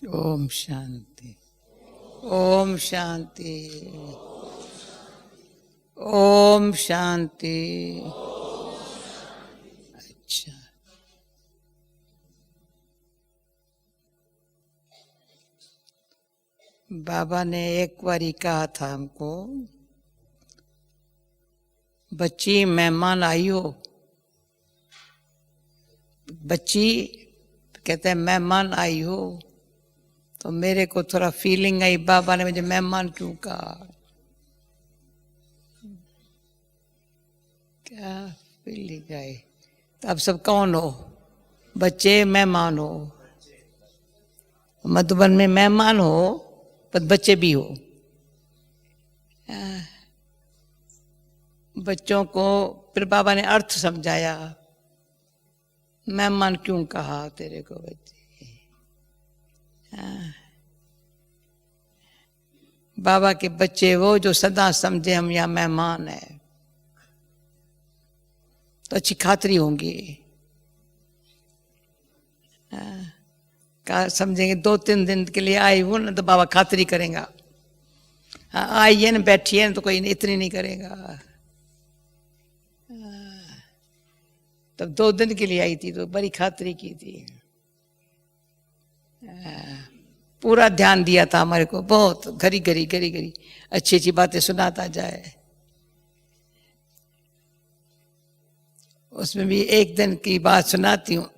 ओम शांति। ओम शांति। ओम शांति। अच्छा, बाबा ने एक बारी कहा था हमको, बच्ची मेहमान आई हो। बच्ची कहते हैं मेहमान आई हो, तो मेरे को थोड़ा फीलिंग आई, बाबा ने मुझे मेहमान क्यों कहा। क्या फीलिंग आई। तो अब सब कौन हो? बच्चे मेहमान हो। मधुबन में मेहमान हो पर बच्चे भी हो। बच्चों को फिर बाबा ने अर्थ समझाया, मेहमान क्यों कहा तेरे को बच्चे। बाबा के बच्चे वो जो सदा समझे हम यहाँ मेहमान है, तो अच्छी खातरी होंगी। समझेंगे 2-3 दिन के लिए आई हूं ना, तो बाबा खातरी करेगा। आइए ना, बैठिए ना, तो कोई इतनी नहीं करेगा। तब 2 दिन के लिए आई थी तो बड़ी खातरी की थी। पूरा ध्यान दिया था हमारे को, बहुत घड़ी घड़ी घड़ी घड़ी अच्छी अच्छी बातें सुनाता जाए। उसमें भी एक दिन की बात सुनाती हूँ।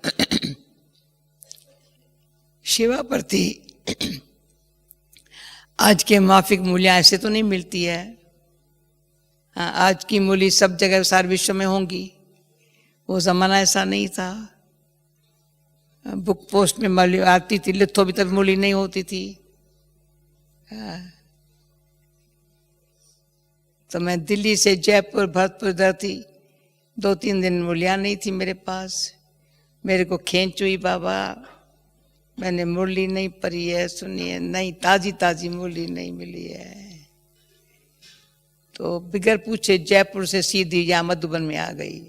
शिवा प्रति आज के माफिक मूल्य ऐसे तो नहीं मिलती है। हाँ, आज की मूली सब जगह सारे विश्व में होंगी। वो जमाना ऐसा नहीं था। बुक पोस्ट में मूली आती थी, लिथो भी तब मूली नहीं होती थी। तो मैं दिल्ली से जयपुर भरतपुर इधर थी, 2-3 दिन मूलियाँ नहीं थी मेरे पास। मेरे को खींच हुई, बाबा मैंने मुरली नहीं पढ़ी है, सुनी है नहीं, ताजी ताजी मुरली नहीं मिली है। तो बिगर पूछे जयपुर से सीधी यहाँ मधुबन में आ गई।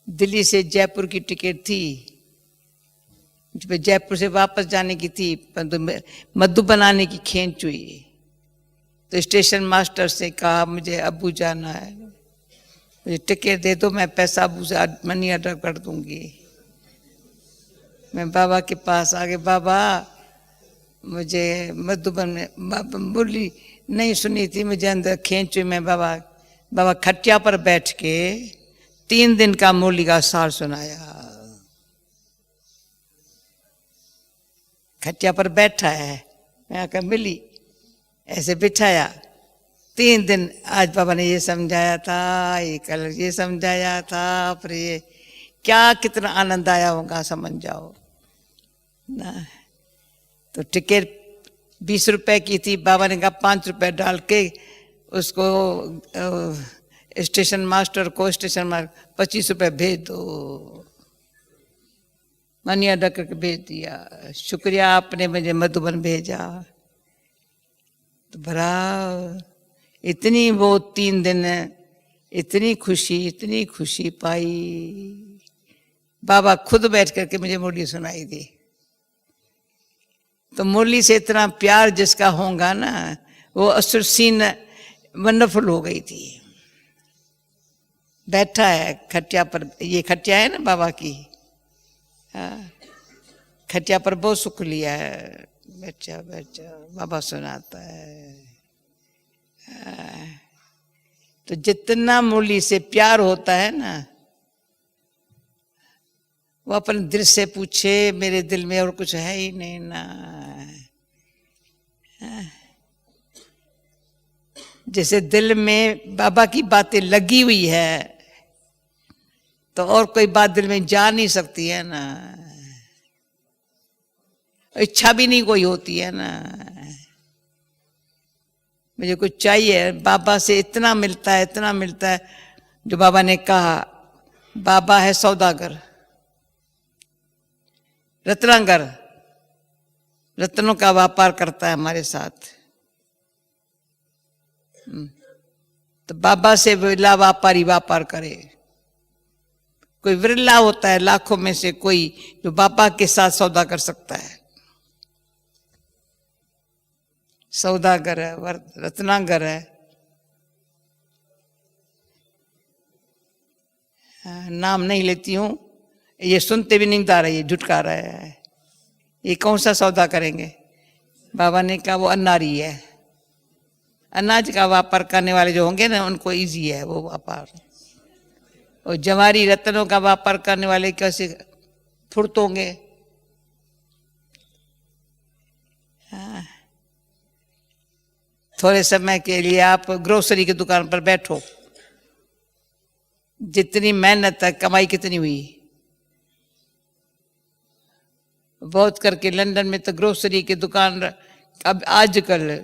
दिल्ली से जयपुर की टिकट थी, जयपुर से वापस जाने की थी, पर मधुबन आने की खींच हुई। तो स्टेशन मास्टर से कहा मुझे अब्बू जाना है, मुझे टिकट दे दो, मैं पैसा अब्बू से मनी ऑर्डर कर दूंगी। मैं बाबा के पास आ गए, बाबा मुझे मधुबन में मुरली नहीं सुनी थी, मुझे अंदर खींच हुई। मैं बाबा खटिया पर बैठ के 3 दिन का मुरली का सार सुनाया। खटिया पर बैठा है, मैं आकर मिली, ऐसे बिठाया। 3 दिन आज बाबा ने ये समझाया था, ये कल ये समझाया था, फिर ये क्या कितना आनंद आया होगा समझ जाओ ना। तो टिकट 20 रुपए की थी, बाबा ने कहा 5 रुपए डाल के उसको स्टेशन मास्टर को 25 रुपए भेज दो। मनी ऑर्डर करके भेज दिया। शुक्रिया आपने मुझे मधुबन भेजा। तो भरा इतनी वो 3 दिन इतनी खुशी पाई। बाबा खुद बैठ करके मुझे मुरली सुनाई दी। तो मुरली से इतना प्यार जिसका होगा ना, वो असुर सीन वंडरफुल हो गई थी। बैठा है खटिया पर, ये खटिया है ना बाबा की, खटिया पर बहुत सुख लिया है। बैठा बाबा सुनाता है। तो जितना मुरली से प्यार होता है ना, वो अपने दिल से पूछे, मेरे दिल में और कुछ है ही नहीं ना। जैसे दिल में बाबा की बातें लगी हुई है, तो और कोई बात दिल में जा नहीं सकती है ना। इच्छा भी नहीं कोई होती है ना। मुझे कुछ चाहिए, बाबा से इतना मिलता है जो बाबा ने कहा। बाबा है सौदागर, रत्नागर, रत्नों का व्यापार करता है हमारे साथ। तो बाबा से विरला व्यापारी व्यापार करे। कोई विरला होता है लाखों में से कोई जो बाबा के साथ सौदा कर सकता है। सौदागर है, रत्नागर है, नाम नहीं लेती हूँ, ये सुनते भी नहीं आ रहा, ये झुटका रहा है, ये कौन सा सौदा करेंगे। बाबा ने कहा वो अन्नारी है, अनाज का व्यापार करने वाले जो होंगे ना उनको इजी है वो व्यापार, और जवारी रत्नों का व्यापार करने वाले कैसे फुर्त होंगे। हाँ। थोड़े समय के लिए आप ग्रोसरी की दुकान पर बैठो, जितनी मेहनत है कमाई कितनी हुई। बहुत करके लंदन में तो ग्रोसरी की दुकान अब आजकल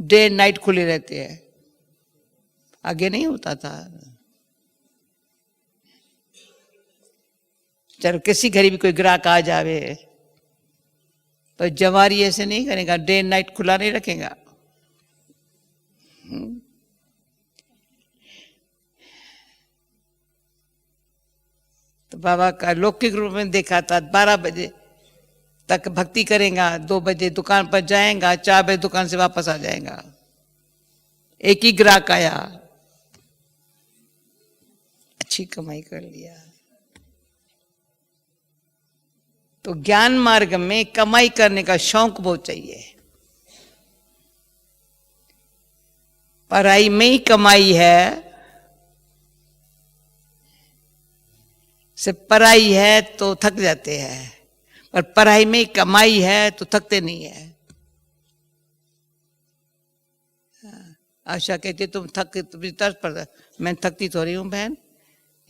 डे नाइट खुले रहते हैं, आगे नहीं होता था। चलो किसी घर भी कोई ग्राहक आ जावे तो जवारी ऐसे नहीं करेगा, डे नाइट खुला नहीं रखेगा। तो बाबा का लौकिक रूप में देखा था 12 बजे तक भक्ति करेगा, 2 बजे दुकान पर जाएगा, 4 बजे दुकान से वापस आ जाएगा। एक ही ग्राहक आया, अच्छी कमाई कर लिया। तो ज्ञान मार्ग में कमाई करने का शौक बहुत चाहिए। पढ़ाई में ही कमाई है, सिर्फ पढ़ाई है तो थक जाते हैं, पर पढ़ाई में ही कमाई है तो थकते नहीं है। आशा कहती तुम तरस पड़, मैं थकती थोड़ी हूँ बहन,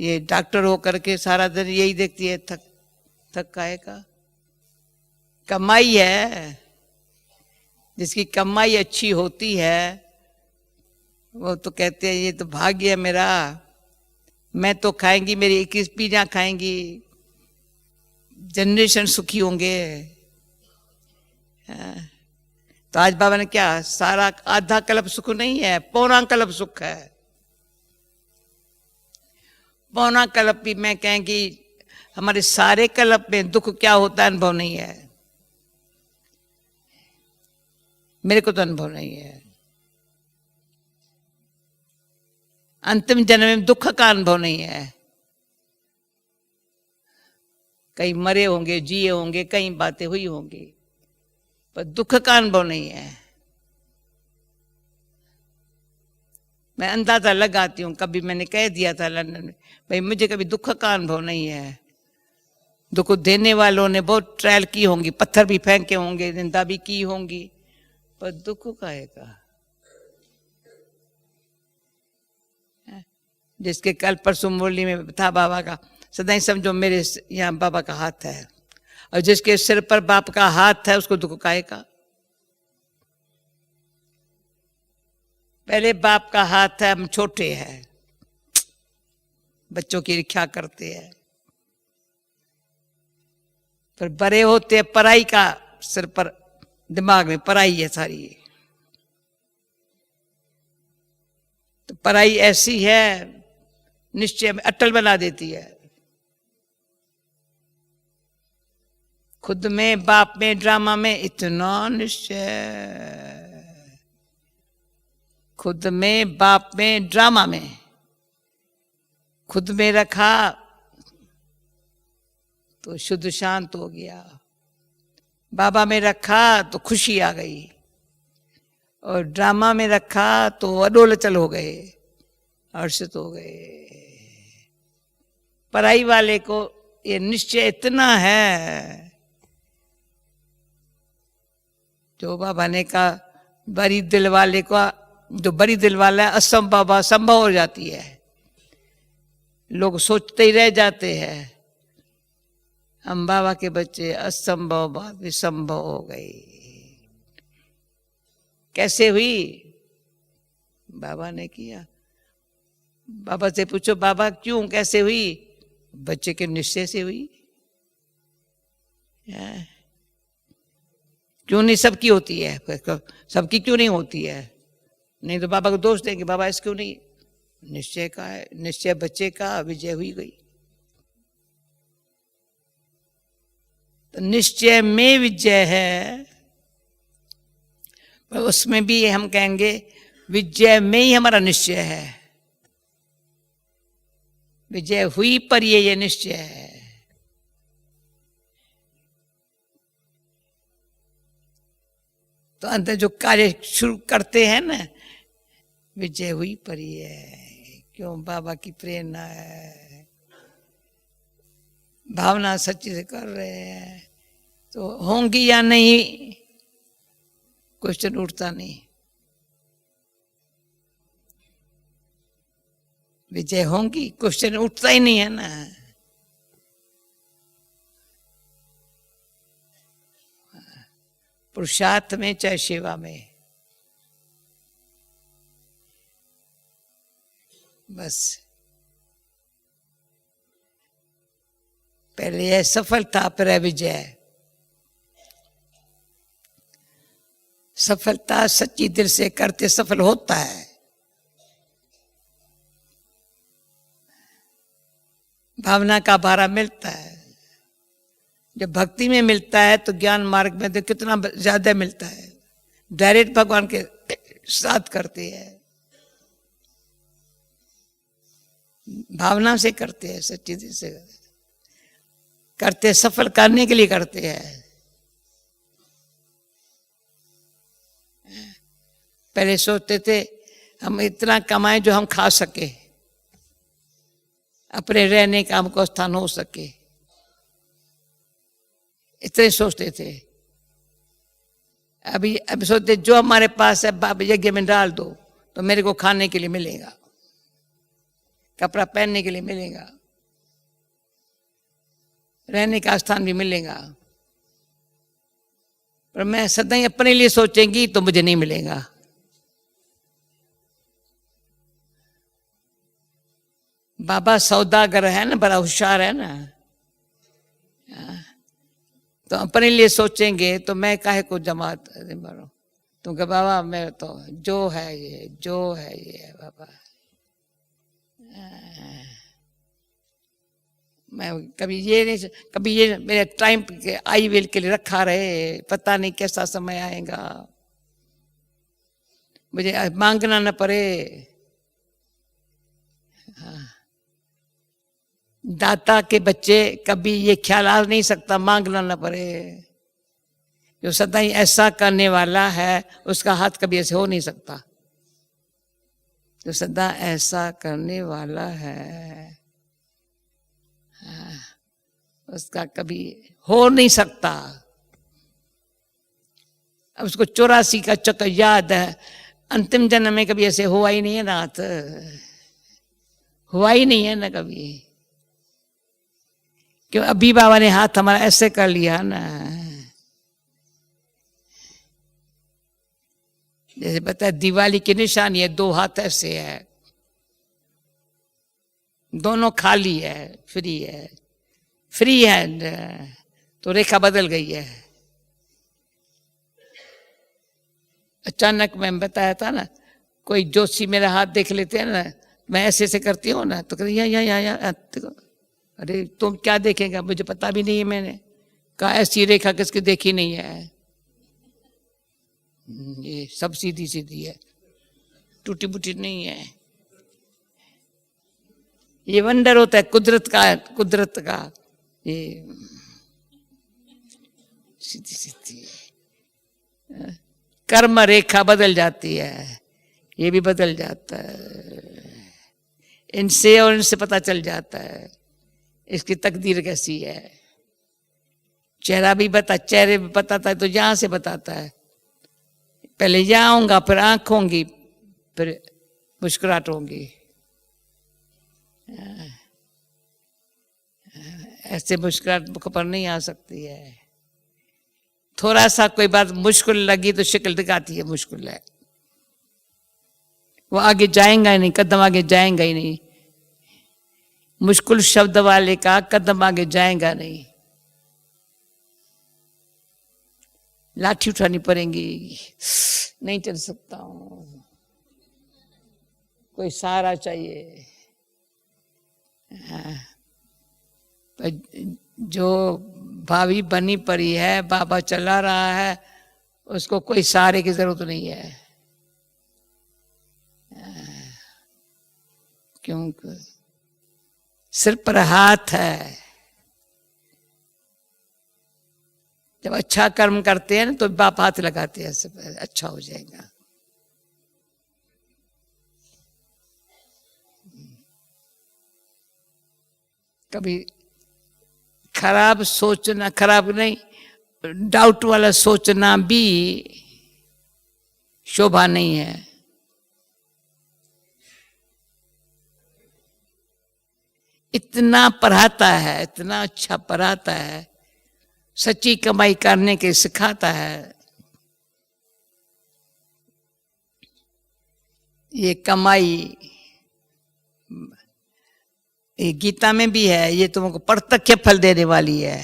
ये डॉक्टर हो करके सारा दिन यही देखती है, थक काहे का। कमाई है, जिसकी कमाई अच्छी होती है वो तो कहते हैं ये तो भाग्य है मेरा, मैं तो खाएंगी, मेरी 21 पीढ़ियां खाएंगी, जनरेशन सुखी होंगे। तो आज बाबा ने क्या, सारा आधा कल्प सुख नहीं है, पौना कल्प सुख है। पौना कल्प भी मैं कहेंगी हमारे सारे कल्प में दुख क्या होता है अनुभव नहीं है, मेरे को तो अनुभव नहीं है। अंतिम जन्म में दुख का अनुभव नहीं है। कई मरे होंगे, जिए होंगे, कई बातें हुई होंगी, पर दुख का अनुभव नहीं है। मैं अंदाजा लगाती हूं, कभी मैंने कह दिया था लंदन में, भाई मुझे कभी दुख का अनुभव नहीं है। दुख देने वालों ने बहुत ट्रायल की होंगी, पत्थर भी फेंके होंगे, निंदा भी की होंगी, पर दुख काहे का। जिसके कल परसों मुरली में था बाबा का, सदा ही समझो मेरे यहाँ बाबा का हाथ है, और जिसके सिर पर बाप का हाथ है उसको दुख काहे का। पहले बाप का हाथ है, हम छोटे हैं, बच्चों की रक्षा करते हैं, फिर बड़े होते हैं, पढ़ाई का सिर पर, दिमाग में पढ़ाई है सारी। तो पढ़ाई ऐसी है निश्चय में अटल बना देती है। खुद में, बाप में, ड्रामा में इतना निश्चय, खुद में, बाप में, ड्रामा में, खुद में रखा तो शुद्ध शांत हो गया, बाबा में रखा तो खुशी आ गई, और ड्रामा में रखा तो अडोलचल हो गए, हर्षित हो गए। पढ़ाई वाले को ये निश्चय इतना है, जो बाबा ने कहा बड़ी दिल वाले को, जो बड़ी दिल वाला है असंभव संभव हो जाती है। लोग सोचते ही रह जाते हैं, हम बाबा के बच्चे, असंभव बात भी संभव हो गई। कैसे हुई? बाबा ने किया। बाबा से पूछो बाबा क्यों, कैसे हुई? बच्चे के निश्चय से हुई। क्यों नहीं सबकी होती है, सबकी क्यों नहीं होती है? नहीं तो बाबा को दोष देंगे, बाबा इस क्यों नहीं, निश्चय का है, निश्चय बच्चे का, विजय हुई गई। तो निश्चय में विजय है, पर उसमें भी हम कहेंगे विजय में ही हमारा निश्चय है, विजय हुई पर ये निश्चय है। तो अंत जो कार्य शुरू करते हैं ना, विजय हुई पर ये है, क्यों बाबा की प्रेरणा है, भावना सच्ची से कर रहे हैं, तो होंगी या नहीं क्वेश्चन उठता नहीं। विजय होंगी क्वेश्चन उठता ही नहीं है ना। पुरुषार्थ में चाहे सेवा में, बस पहले है सफलता फिर है विजय। सफलता सच्ची दिल से करते सफल होता है, भावना का भारा मिलता है। जब भक्ति में मिलता है तो ज्ञान मार्ग में तो कितना ज्यादा मिलता है। डायरेक्ट भगवान के साथ करते हैं, भावना से करते हैं, सच्ची दिल से करते, सफल करने के लिए करते हैं। पहले सोचते थे हम इतना कमाएं जो हम खा सके, अपने रहने का हमको स्थान हो सके, इतने सोचते थे। अभी सोचते जो हमारे पास है बाबा यज्ञ में डाल दो तो मेरे को खाने के लिए मिलेगा, कपड़ा पहनने के लिए मिलेगा, रहने का स्थान भी मिलेगा। पर मैं सदा ही अपने लिए सोचेंगी तो मुझे नहीं मिलेगा। बाबा सौदागर है ना, बड़ा होशियार है ना, तो अपने लिए सोचेंगे तो मैं काहे को जमात मारो, तो कह बाबा मैं तो जो है ये, जो है ये बाबा। मैं कभी ये नहीं, कभी ये मेरे टाइम के आई विल के लिए रखा रहे, पता नहीं कैसा समय आएगा, मुझे मांगना न पड़े। दाता के बच्चे कभी ये ख्याल आ नहीं सकता मांगना न पड़े। जो सदा ही ऐसा करने वाला है उसका हाथ कभी ऐसे हो नहीं सकता। जो सदा ऐसा करने वाला है उसका कभी हो नहीं सकता। अब उसको 84 का चक्कर याद है, अंतिम जन्म में कभी ऐसे हुआ ही नहीं है नाथ, हुआ ही नहीं है ना कभी। क्यों अभी बाबा ने हाथ हमारा ऐसे कर लिया ना, जैसे पता है दिवाली की निशानी है, 2 हाथ ऐसे है, दोनों खाली है, फ्री है, फ्री हैंड, तो रेखा बदल गई है। अचानक मैं बताया था ना, कोई जोशी मेरा हाथ देख लेते हैं ना, मैं ऐसे ऐसे करती हूँ ना तो कहते यहाँ अरे तुम क्या देखेगा, मुझे पता भी नहीं है। मैंने कहा ऐसी रेखा किसकी देखी नहीं है, ये सब सीधी सीधी है, टूटी फूटी नहीं है। ये वंडर होता है कुदरत का, कुदरत का, ये सीधी सीधी कर्म रेखा बदल जाती है, ये भी बदल जाता है। इनसे और इनसे पता चल जाता है इसकी तकदीर कैसी है। चेहरा भी चेहरे भी बताता है तो यहां से बताता है, पहले यहां होगा, फिर आंख होंगी, फिर मुस्कुराहट होंगी। ऐसे मुस्कुराहट मुख पर नहीं आ सकती है। थोड़ा सा कोई बात मुश्किल लगी तो शक्ल दिखाती है मुश्किल है, वो आगे जाएगा ही नहीं, कदम आगे जाएगा ही नहीं। मुश्किल शब्द वाले का कदम आगे जाएगा नहीं, लाठी उठानी पड़ेगी, नहीं चल सकता हूं, कोई सहारा चाहिए। जो भावी बनी पड़ी है, बाबा चला रहा है, उसको कोई सहारे की जरूरत नहीं है, क्योंकि सिर पर हाथ है। जब अच्छा कर्म करते हैं ना तो बाप हाथ लगाते हैं, सब अच्छा हो जाएगा। कभी खराब सोचना, खराब नहीं, डाउट वाला सोचना भी शोभा नहीं है। इतना पढ़ाता है, इतना अच्छा पढ़ाता है, सच्ची कमाई करने के सिखाता है। ये कमाई, ये गीता में भी है, ये तुमको प्रत्यक्ष फल देने वाली है,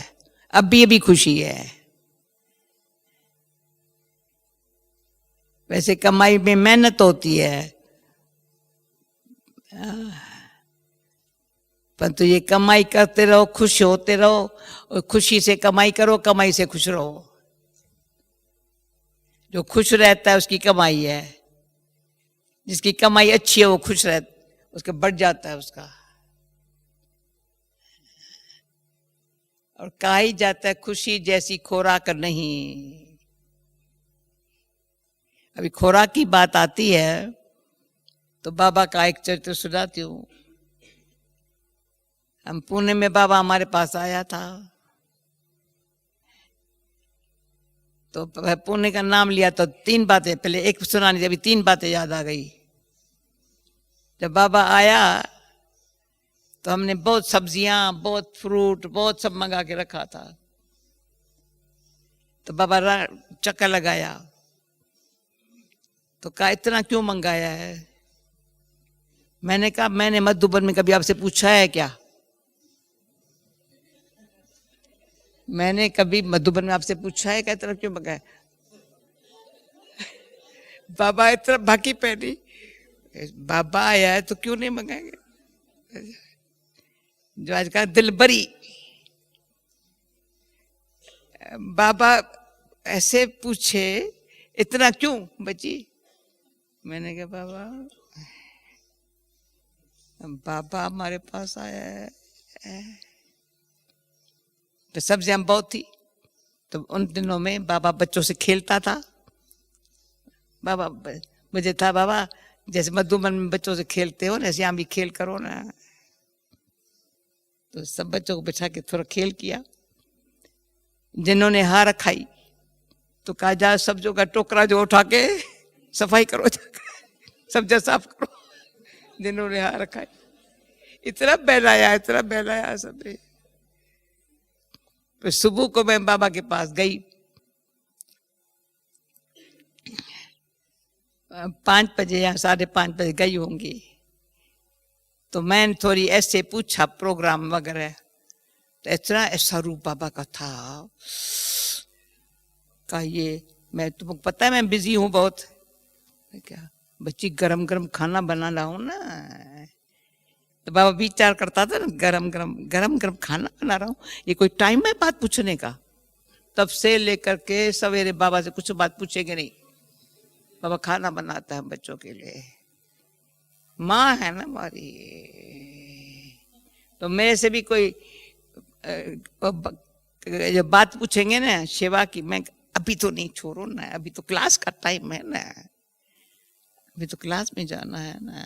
अभी खुशी है। वैसे कमाई में मेहनत होती है, परंतु ये कमाई करते रहो, खुश होते रहो, और खुशी से कमाई करो, कमाई से खुश रहो। जो खुश रहता है उसकी कमाई है, जिसकी कमाई अच्छी है वो खुश रहता, उसका बढ़ जाता है उसका। और कहा ही जाता है खुशी जैसी खुराक नहीं। अभी खुराक की बात आती है तो बाबा का एक चरित्र सुनाती हूँ। हम पुणे में, बाबा हमारे पास आया था, तो पुणे का नाम लिया तो 3 बातें, पहले एक सुनानी थी, अभी 3 बातें याद आ गई। जब बाबा आया तो हमने बहुत सब्जियां, बहुत फ्रूट, बहुत सब मंगा के रखा था। तो बाबा चक्कर लगाया तो कहा इतना क्यों मंगाया है? मैंने कहा मैंने मधुबन में कभी आपसे पूछा है क्या? मैंने कभी मधुबन में आपसे पूछा है क्या इतना क्यों मंगाया? बाबा इतना भागी पहनी, बाबा आया है तो क्यों नहीं मंगाएंगे? जो आज का दिल बरी, बाबा ऐसे पूछे इतना क्यों बची? मैंने कहा बाबा हमारे पास आया है। तो सब्जियां बहुत थी, तो उन दिनों में बाबा बच्चों से खेलता था। बाबा मुझे था, बाबा जैसे मधुबन में बच्चों से खेलते हो ना, ऐसे यहाँ भी खेल करो ना। तो सब बच्चों को बिठा के थोड़ा खेल किया। जिन्होंने हार खाई तो कहा जा सब्जियों का टोकरा जो उठा के सफाई करो, सब्जियां साफ करो। जिन्होंने हार खाई, इतना बहलाया सब। फिर सुबह को मैं बाबा के पास गई, 5 बजे या 5:30 बजे गई होंगी। तो मैंने थोड़ी ऐसे पूछा प्रोग्राम वगैरह, तो इतना ऐसा रूप बाबा का था। कहा ये मैं, तुमको पता है मैं बिजी हूँ बहुत। क्या बच्ची गरम गरम खाना बना रहा हूँ ना। तो बाबा विचार करता था ना, गरम गरम खाना बना रहा हूँ, ये कोई टाइम है बात पूछने का? तब से लेकर के सवेरे बाबा से कुछ बात पूछेंगे नहीं। बाबा खाना बनाता है बच्चों के लिए, माँ है ना हमारी। तो मेरे से भी कोई जो बात पूछेंगे ना सेवा की, मैं अभी तो नहीं, छोड़ो ना, अभी तो क्लास का टाइम है ना, अभी तो क्लास में जाना है ना,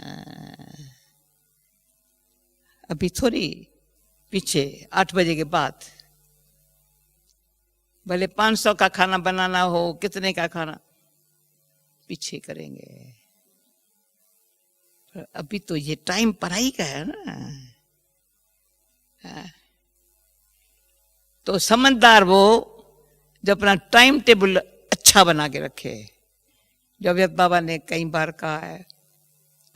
अभी थोड़ी पीछे 8 बजे के बाद। भले 500 का खाना बनाना हो, कितने का खाना पीछे करेंगे। पर अभी तो ये टाइम पढ़ाई का है ना। तो समझदार वो जो अपना टाइम टेबल अच्छा बना के रखे। जो व्यक्त बाबा ने कई बार कहा है,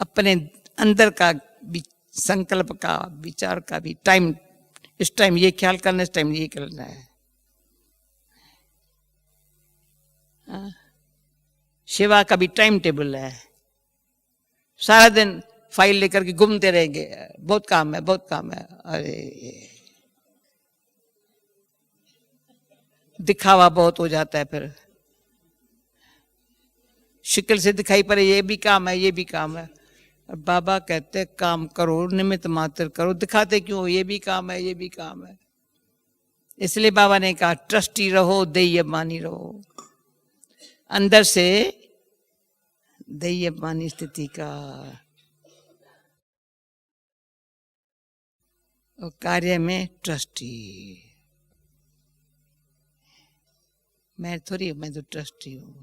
अपने अंदर का भी संकल्प का, विचार का भी टाइम, इस टाइम ये ख्याल करना, इस टाइम ये करना है। सेवा का भी टाइम टेबल है। सारा दिन फाइल लेकर के घूमते रहेंगे, बहुत काम है, बहुत काम है। अरे दिखावा बहुत हो जाता है फिर। शक्ल से दिखाई पड़े ये भी काम है, ये भी काम है। बाबा कहते काम करो, निमित्त मात्र करो, दिखाते क्यों? ये भी काम है, ये भी काम है। इसलिए बाबा ने कहा ट्रस्टी रहो, देयमानी रहो, अंदर से देयमानी स्थिति का, और कार्य में ट्रस्टी। मैं थोड़ी, मैं तो ट्रस्टी हूं।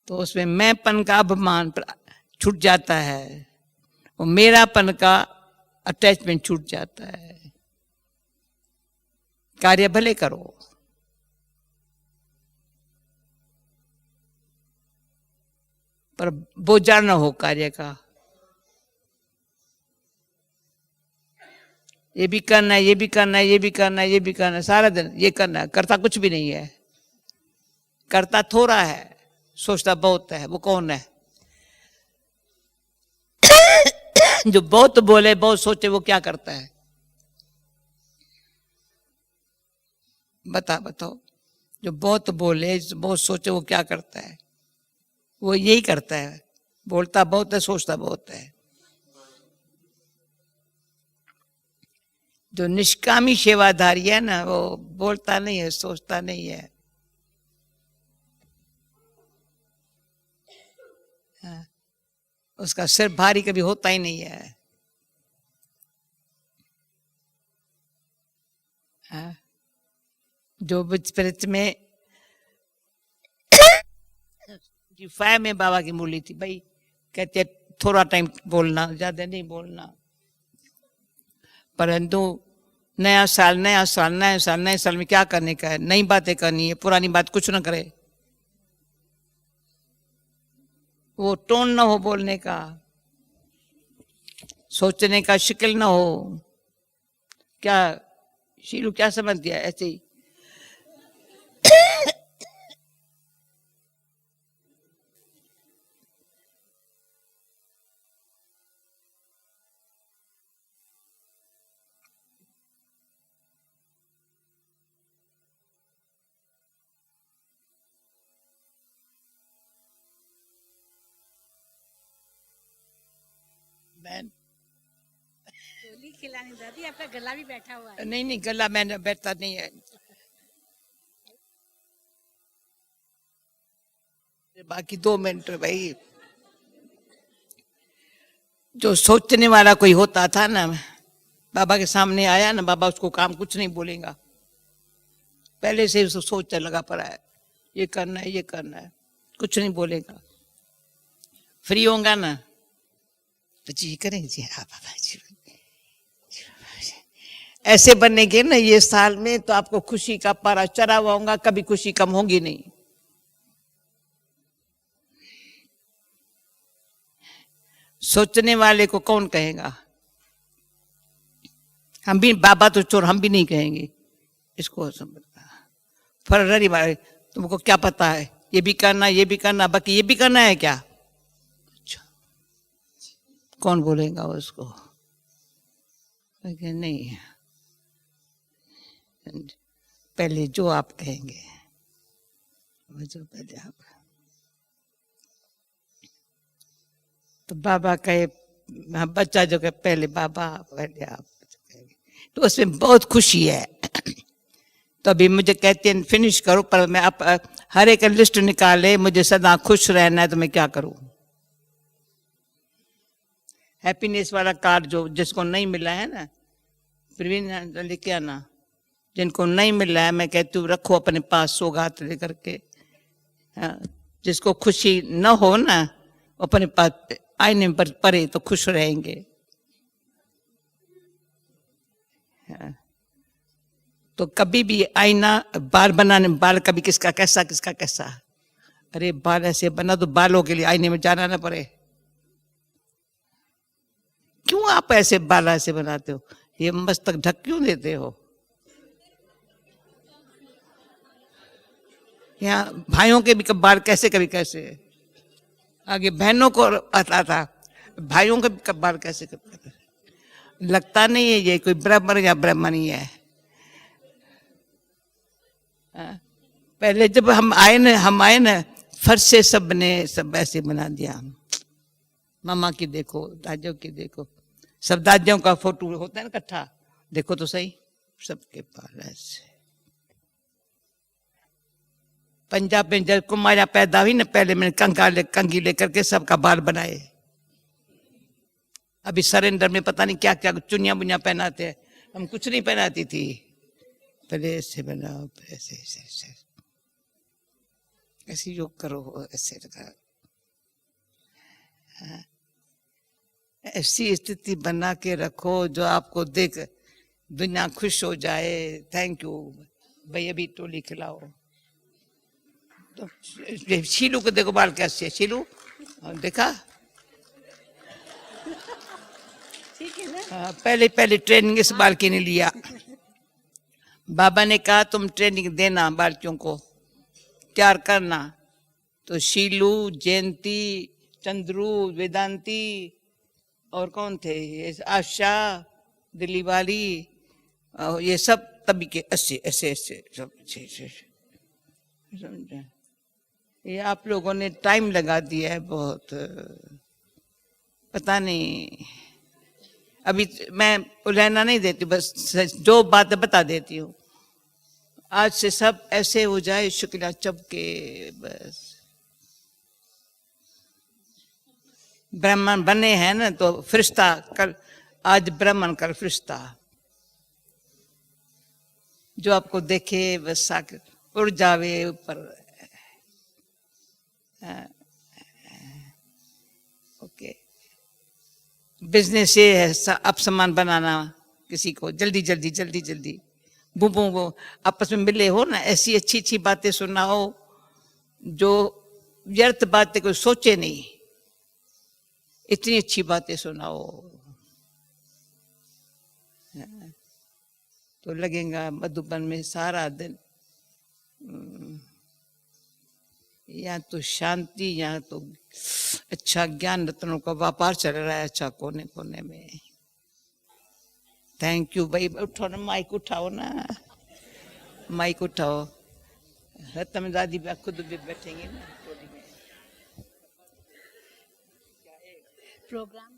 तो उसमें मैंपन का अभिमान छूट जाता है और मेरापन का अटैचमेंट छूट जाता है। कार्य भले करो, पर बोझा न हो कार्य का। ये भी करना है, ये भी करना है, ये भी करना है, ये भी करना है, सारा दिन ये करना है, करता कुछ भी नहीं है। करता थोड़ा है, सोचता बहुत है। वो कौन है? जो बहुत बोले बहुत सोचे, वो क्या करता है? बताओ। जो बहुत बोले बहुत सोचे, वो क्या करता है? वो यही करता है, बोलता बहुत है, सोचता बहुत है। जो निष्कामी सेवाधारी है ना, वो बोलता नहीं है, सोचता नहीं है। हाँ, उसका सिर भारी कभी होता ही नहीं है। हाँ, जो स्पिरिट में फायर में बाबा की मूली थी भाई, कहते थोड़ा टाइम बोलना, ज्यादा नहीं बोलना, परंतु नया साल नया साल नया साल नए साल में क्या करने का है? नई बातें करनी है, पुरानी बात कुछ ना करे। वो टोन ना हो बोलने का, सोचने का शिकल ना हो। क्या शीलू क्या समझ दिया? ऐसे ही मैं गोली खिलानी दादी, आपका गला भी बैठा हुआ है। नहीं गला मैंने बैठता नहीं है। बाकी 2 मिनट भाई। जो सोचने वाला कोई होता था ना, बाबा के सामने आया ना, बाबा उसको काम कुछ नहीं बोलेगा, पहले से उसको सोचने लगा पड़ा है, ये करना है, ये करना है, कुछ नहीं बोलेगा। फ्री होगा ना तो जी करेंगे, जी हाँ बाबा जी। ऐसे बनेंगे ना ये साल में, तो आपको खुशी का पारा चढ़ा हुआ होगा, कभी खुशी कम होगी नहीं। सोचने वाले को कौन कहेगा? हम भी, बाबा तो चोर, हम भी नहीं कहेंगे इसको। फर्री वाले, तुमको क्या पता है, ये भी करना, ये भी करना, बाकी ये भी करना है क्या? अच्छा, कौन बोलेगा उसको? नहीं, पहले जो आप कहेंगे, जो पहले आप। तो बाबा कहे, बच्चा जो कहे पहले बाबा, पहले आप, तो उसमें बहुत खुशी है। तो अभी मुझे कहते हैं फिनिश करो, पर मैं आप हर एक लिस्ट निकाले, मुझे सदा खुश रहना है, तो मैं क्या करूं? हैप्पीनेस वाला कार्ड जो जिसको नहीं मिला है ना, प्रवीण लेके आना। जिनको नहीं मिल रहा है, मैं कहती हूँ रखो अपने पास सौगात लेकर के। जिसको खुशी न हो ना, अपने पास आईने पर पड़े तो खुश रहेंगे। तो कभी भी आईना बाल बनाने, बाल कभी किसका कैसा, किसका कैसा, अरे बाल ऐसे बना तो बालों के लिए आईने में जाना ना पड़े। क्यों आप ऐसे बाल ऐसे बनाते हो? ये मस्तक ढक क्यों देते हो? यहाँ भाइयों के भी बाल कैसे, कभी कैसे, आगे बहनों को आता था, भाइयों के भी बाल कैसे करते। लगता नहीं है ये कोई ब्राह्मण या ब्राह्मणी है। हाँ, पहले जब हम आए ना फर्श से सब ने सब ऐसे बना दिया। मामा की देखो, दादियों की देखो, सब दादियों का फोटो होता है ना इकट्ठा, देखो तो सही सबके पास ऐसे। पंजाब में जब कुमारियां पैदा हुई ना, पहले मैंने कंघी लेकर के सबका बाल बनाए। अभी सरेंडर में पता नहीं क्या क्या चुनिया बुनिया पहनाते हैं, हम कुछ नहीं पहनाती थी। पहले ऐसे बनाओ, ऐसे ऐसे ऐसे ऐसे योग करो, ऐसे रखा। ऐसी स्थिति बना के रखो जो आपको देख दुनिया खुश हो जाए। थैंक यू भाई, अभी टोली खिलाओ। तो शीलू को देखो बाल कैसे, शीलू देखा। ठीक है ना। पहले पहले ट्रेनिंग इस बाल की नहीं लिया। बाबा ने कहा तुम ट्रेनिंग देना बालकियों को, तैयार करना। तो शीलू, जयंती, चंद्रू, वेदांती और कौन थे, ये आशा, दिल्ली वाली, ये सब तभी के ऐसे ऐसे ऐसे सब समझे। ये आप लोगों ने टाइम लगा दिया है बहुत, पता नहीं। अभी मैं उलझना नहीं देती, बस जो बात बता देती हूँ। आज से सब ऐसे हो जाए, शुक्ला चबके बस। ब्राह्मण बने हैं ना तो फरिश्ता, कल आज ब्राह्मण कल फरिश्ता। जो आपको देखे बस उड़ जावे ऊपर। ओके, बिजनेस ये है अपसमान बनाना किसी को, जल्दी जल्दी जल्दी जल्दी बूबू वो आपस में मिले हो ना, ऐसी अच्छी अच्छी बातें सुनाओ जो व्यर्थ बातें कोई सोचे नहीं, इतनी अच्छी बातें सुनाओ तो लगेगा मधुबन में सारा दिन यहाँ तो शांति, यहाँ तो अच्छा ज्ञान रत्नों का व्यापार चल रहा है, अच्छा कोने कोने में। थैंक यू भाई, उठो ना, माइक उठाओ ना, माइक उठाओ। रत्न दादी खुद भी बैठेंगी ना टोली में। प्रोग्राम